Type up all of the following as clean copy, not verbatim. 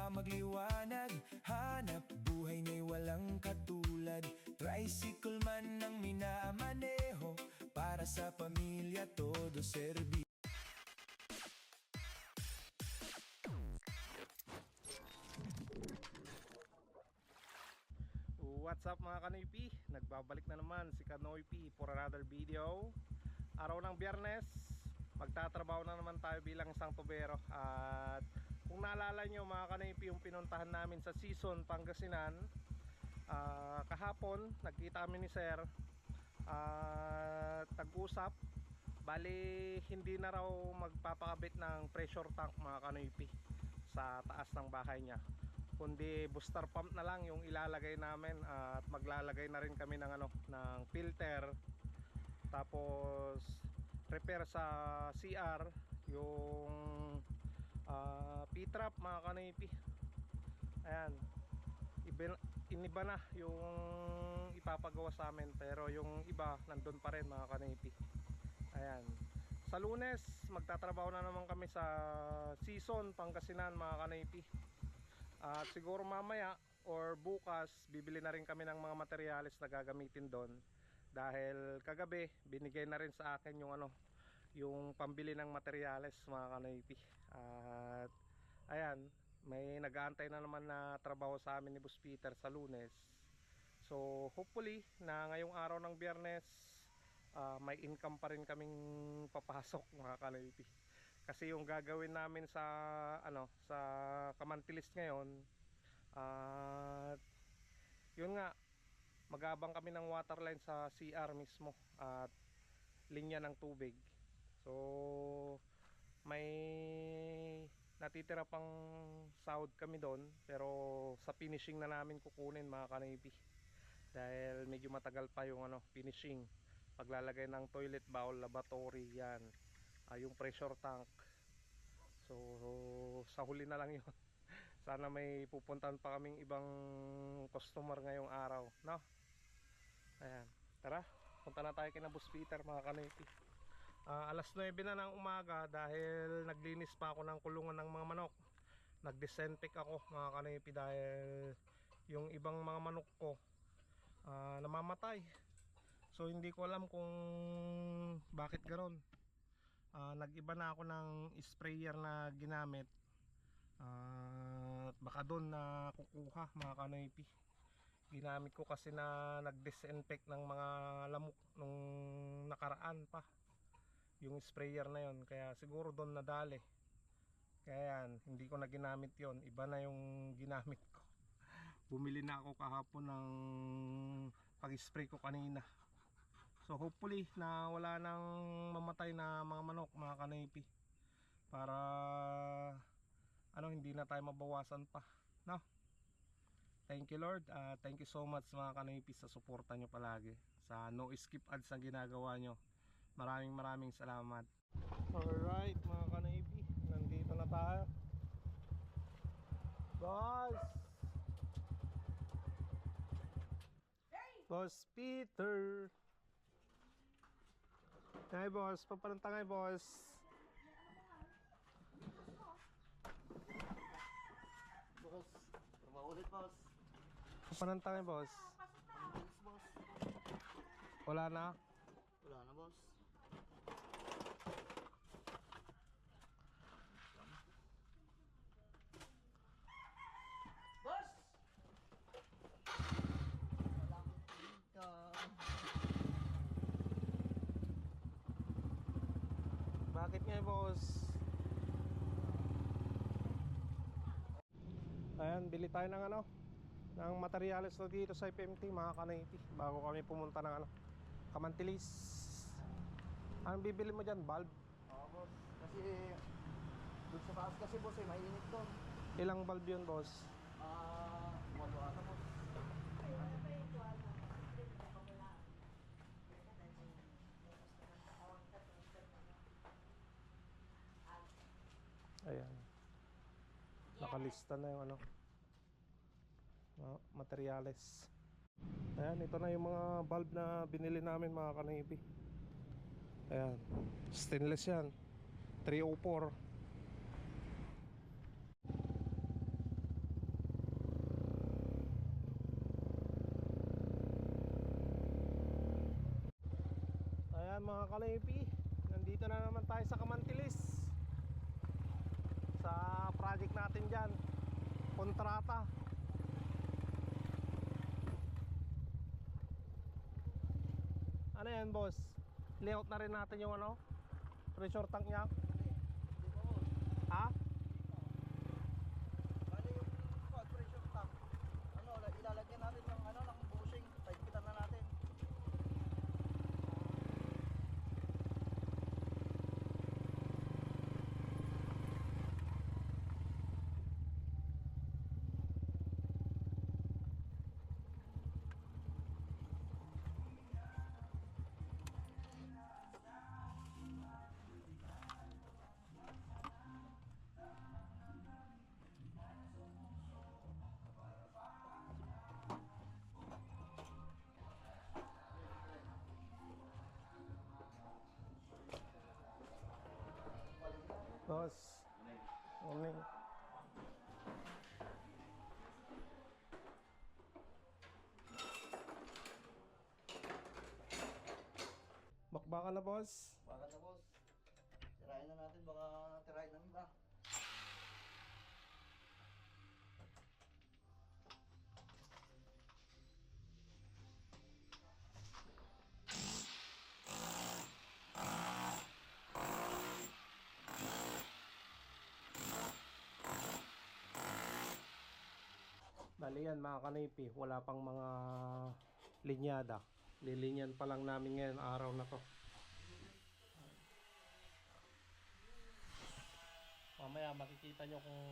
pa magliwanag, hanap buhay na'y walang katulad. Tricycle man ang minamaneho, para sa pamilya todo serbi. What's up mga Kanoypi? Nagbabalik na naman si Kanoypi for another video. Araw ng Biyernes, magtatrabaho na naman tayo bilang isang tubero. At kung naalala nyo mga Kanoypi, yung pinuntahan namin sa Season, Pangasinan, kahapon nagkita kami ni Sir at tag-usap. Bali hindi na raw magpapakabit ng pressure tank mga Kanoypi sa taas ng bahay niya, kundi booster pump na lang yung ilalagay namin. At maglalagay na rin kami ng ng filter, tapos repair sa CR yung P-trap mga Kanoypi. Ayan, iniba na yung ipapagawa sa amin, pero yung iba nandun pa rin mga Kanoypi. Ayan, sa Lunes magtatrabaho na naman kami sa Season, Pangasinan mga Kanoypi. At siguro mamaya or bukas bibili na rin kami ng mga materyales na gagamitin doon, dahil kagabi binigay na rin sa akin yung yung pambili ng materyales mga Kanoypi. At ayan, may nag-aantay na naman na trabaho sa amin ni Boss Peter sa Lunes. So hopefully na ngayong araw ng Biyernes may income pa rin kaming papasok mga Kanoypi. Kasi yung gagawin namin sa sa Kamantilis ngayon, at yun nga, magabang kami ng waterline sa CR mismo at linya ng tubig. So may natitira pang sahod kami doon, pero sa finishing na namin kukunin mga Kanoypi, dahil medyo matagal pa yung finishing, paglalagay ng toilet bowl, lavatory, yan, yung pressure tank. So sa huli na lang yun. Sana may pupuntahan pa kaming ibang customer ngayong araw, no? Ayan, tara, punta na tayo kina Boss Peter mga Kanoypi. Alas 9 na ng umaga, dahil naglinis pa ako ng kulungan ng mga manok. Nag-disinfect ako mga Kanoypi, dahil yung ibang mga manok ko namamatay. So hindi ko alam kung bakit ganoon. Nag-iba na ako ng sprayer na ginamit, at baka doon na kukuha mga Kanoypi. Ginamit ko kasi na nag-disinfect ng mga lamok nung nakaraan pa yung sprayer na yon, kaya siguro doon nadali. Kaya yan, hindi ko na ginamit yon, iba na yung ginamit ko. Bumili na ako kahapon ng pag-spray ko kanina. So hopefully na wala nang mamatay na mga manok mga Kanoypi, para hindi na tayo mabawasan pa, no? Thank you Lord, thank you so much mga Kanoypi sa suporta nyo palagi, sa no skip ads na ginagawa nyo. Maraming salamat. Alright mga Kanoypi, nandito na tayo. Boss Peter. Hi boss, paparantangay boss. Boss, trabaho ulit boss. Paparantangay boss. Pangbilis boss. Wala na. Wala na boss. Boss! Walang income. Bakit nga boss? Ayan, bili tayo ng ng materyales na dito sa FMT mga Kanoypi, bago kami pumunta ng Kamantilis. Anong bibili mo dyan? Bulb? Oo boss, kasi doon sa taas kasi boss mainit to. Ilang bulb yun boss? Walo ata boss. Ayan, nakalista na yung materyales. Ayan, ito na yung mga bulb na binili namin mga Kanoypi. Ayan, stainless yan, 304. mga kanaypi, nandito na naman tayo sa Kamantilis, sa project natin dyan, kontrata. Ano yan boss? Layout na rin natin yung ano? Pressure tank niya? Hindi po. Ha? Bali yung pressure tank. Ano, ilalagyan natin ng ano, ng bushing. Paigpitan na natin. Boss. Morning. Bakbakan na boss. Bakit na boss? Tirahin na natin, baka tirahin ng iba. Bali yan mga kanaypi, wala pang mga linyada. Lilinyan pa lang namin ngayon araw na to. Mamaya makikita nyo kung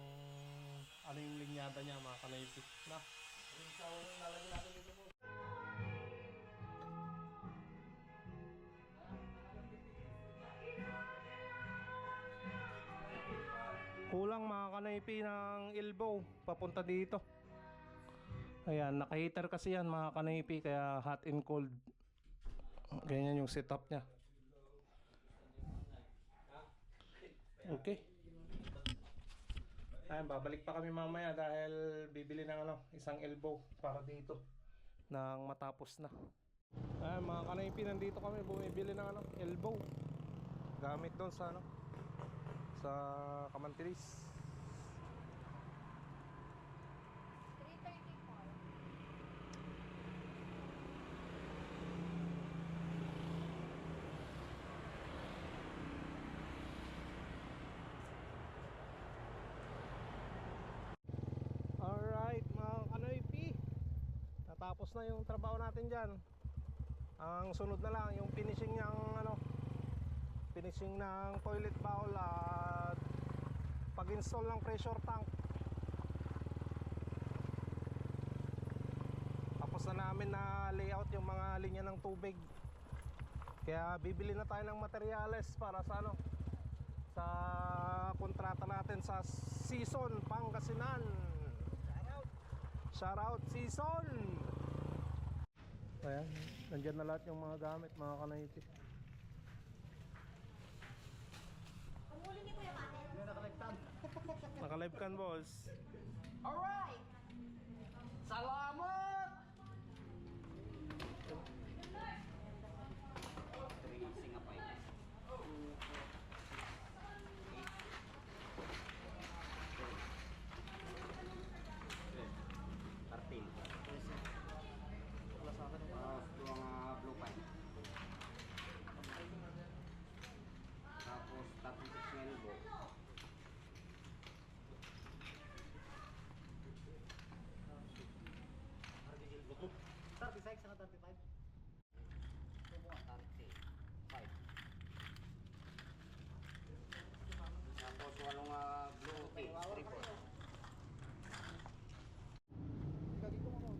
ano yung linyada niya mga kanaypi na. Yung sa lalagyan natin dito boss. Kulang mga kanaypi ng elbow papunta dito. Ayan, naka-heater kasi yan mga kanaypi, kaya hot and cold. Ganyan yung setup niya. Okay. Ayan, babalik pa kami mamaya dahil bibili ng ano, isang elbow para dito nang matapos na. Ayan mga kanaypi, nandito kami bumibili ng ano, elbow. Gamit doon sa ano, sa Kamantilis. 334. Alright mga kanaypi, natapos na yung trabaho natin dyan. Ang sunod na lang yung finishing ng ano, finishing ng toilet bowl at pag-install ng pressure tank. Tapos na namin na layout yung mga linya ng tubig. Kaya bibili na tayo ng materyales para sa ano, sa kontrata natin sa Season Pangasinan. Shout out Season. Ayan, nandyan na lahat yung mga gamit mga kanaypi. Umuli ni Kuya Patel. Yung nakaligtan. Naka-live kan boss. Alright! Salamat! Tartil. Wala sa akin. Tapos yung blue pine. Tapos 36 na elbow. Tarty side, saka 35. Ito mo 35. Tapos walong blue cage, triple. Ikaw dito mo.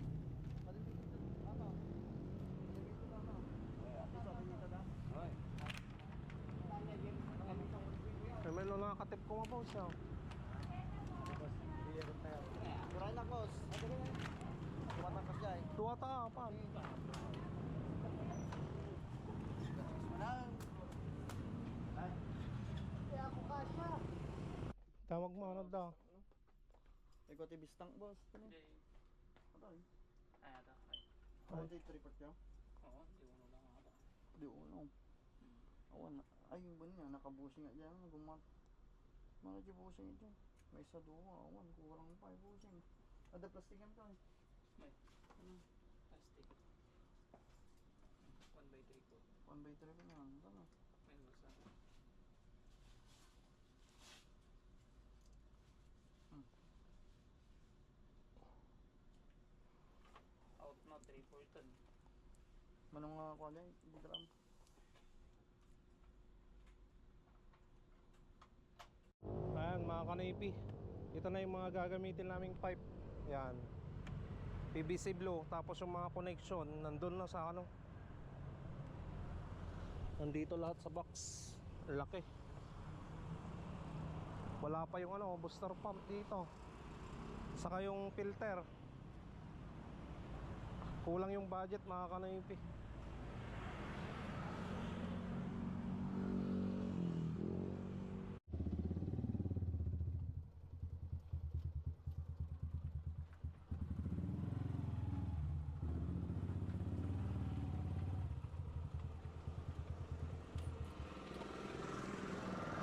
Maliliit dito. Ano? Maliliit dito ano? Ito sa pinita na. Hoy. May nakakatip ko nga boss. Kuray na boss. Tumatangkas dyan. Tuwata pa. Manang. Ay. Kaya ako kasya. Tawag mo ano daw. Ikaw tibistang boss. Hindi. Ano eh? Ay, ata. Ano dito report niyo? Oo, di uno lang ata. Di uno. Awan, ay yung ba niya, nakabusing nga dyan, gumat. Mga dyan busing ito. May isa doon, awan, kurang pa yung busing. Ada plastikan ka eh. May Ano? plastic. 1/3 ko. 1/3 pa yan, ano? May nasa. Out na 3/4 ton. Manong nga ako dyan, hindi ka lang. Ayan mga kanipi, ito na yung mga gagamitin naming pipe. Yan, PVC blue. Tapos yung mga connection nandun na sa ano, nandito lahat sa box. Laki. Wala pa yung ano, booster pump dito, saka yung filter. Kulang yung budget mga kanipi.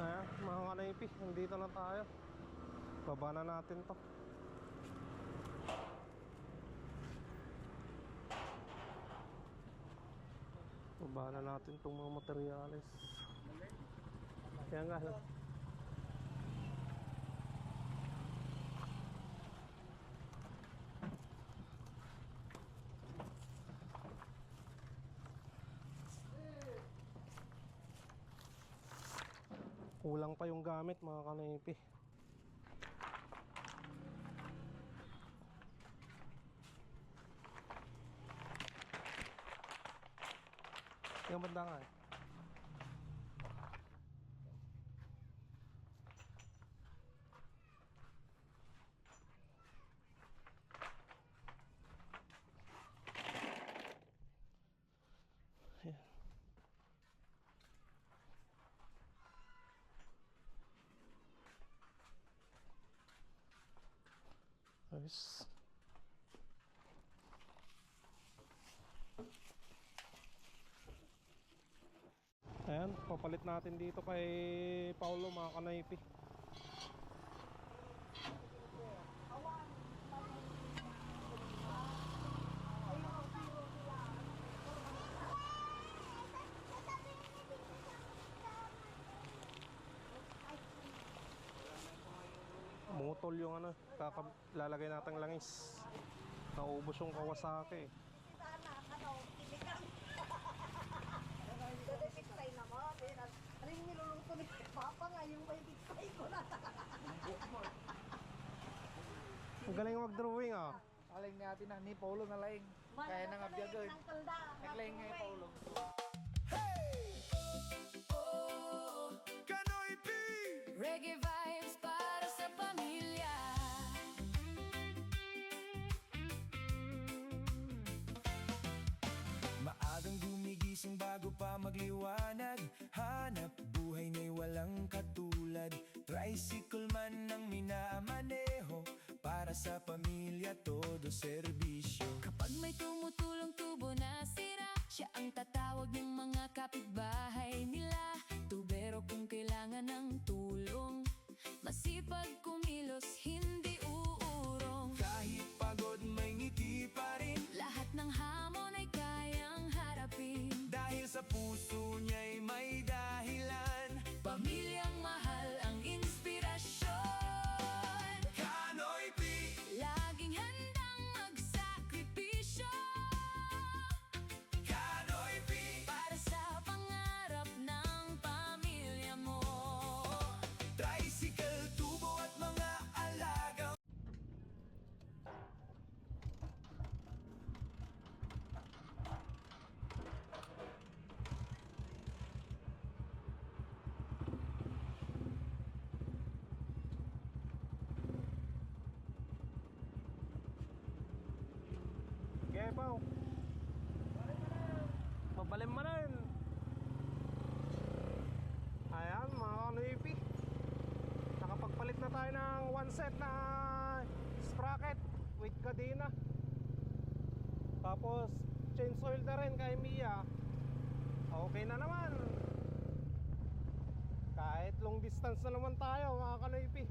Ayan mga kanaypi, nandito na tayo. Baba na natin to. Baba na natin itong mga materyales. Kaya nga kulang pa yung gamit mga kanaypi. Yung banda nga eh. Ayan. Ayos. Ayan, papalit natin dito kay Paulo mga kanaypi. Mutol yung ano, lalagay natin langis. Naubos yung Kawasaki. Sana, kinikas. Dali, bigtay na mo. Ano yung niluluto ni Papa nga, yung may bigtay ko na. Ang galing mag-drawing ah. Aling natin na, ni Paulo na laing. Kaya na nga biyagay. Naglaing nga yung Paulo. Kanoypi! Reggae vibes para sa pamilya. Maagang gumigising bago pa magliwanag, hanap buhay na'y walang katulad. Tricycle man ang minamaneho, para sa pamilya todo serbisyo. Kapag may tumutulong tubo na sira, siya ang tatawag ng mga kapitbahay nila. Tubero kung kailangan ng tulong, masipag kumilos, hindi uurong. Kahit pagod may ngiti pa rin, Lahat ng hamon ay kayang harapin. dahil sa puso niya'y may dahilan. Pamilyang mahal ang inspirasyon. Kanoypi! Laging handang magsakripisyo Kanoypi! para sa pangarap ng pamilya mo. Tricycle, tubo at mga alaga. Okay, Pao. Pabalim mo rin. Ayan mga kanaypi, nakapagpalit na tayo ng one set na sprocket with kadena. Tapos change oil na rin kay Mia. Okay na naman. Kahit long distance na naman tayo mga kanoypi.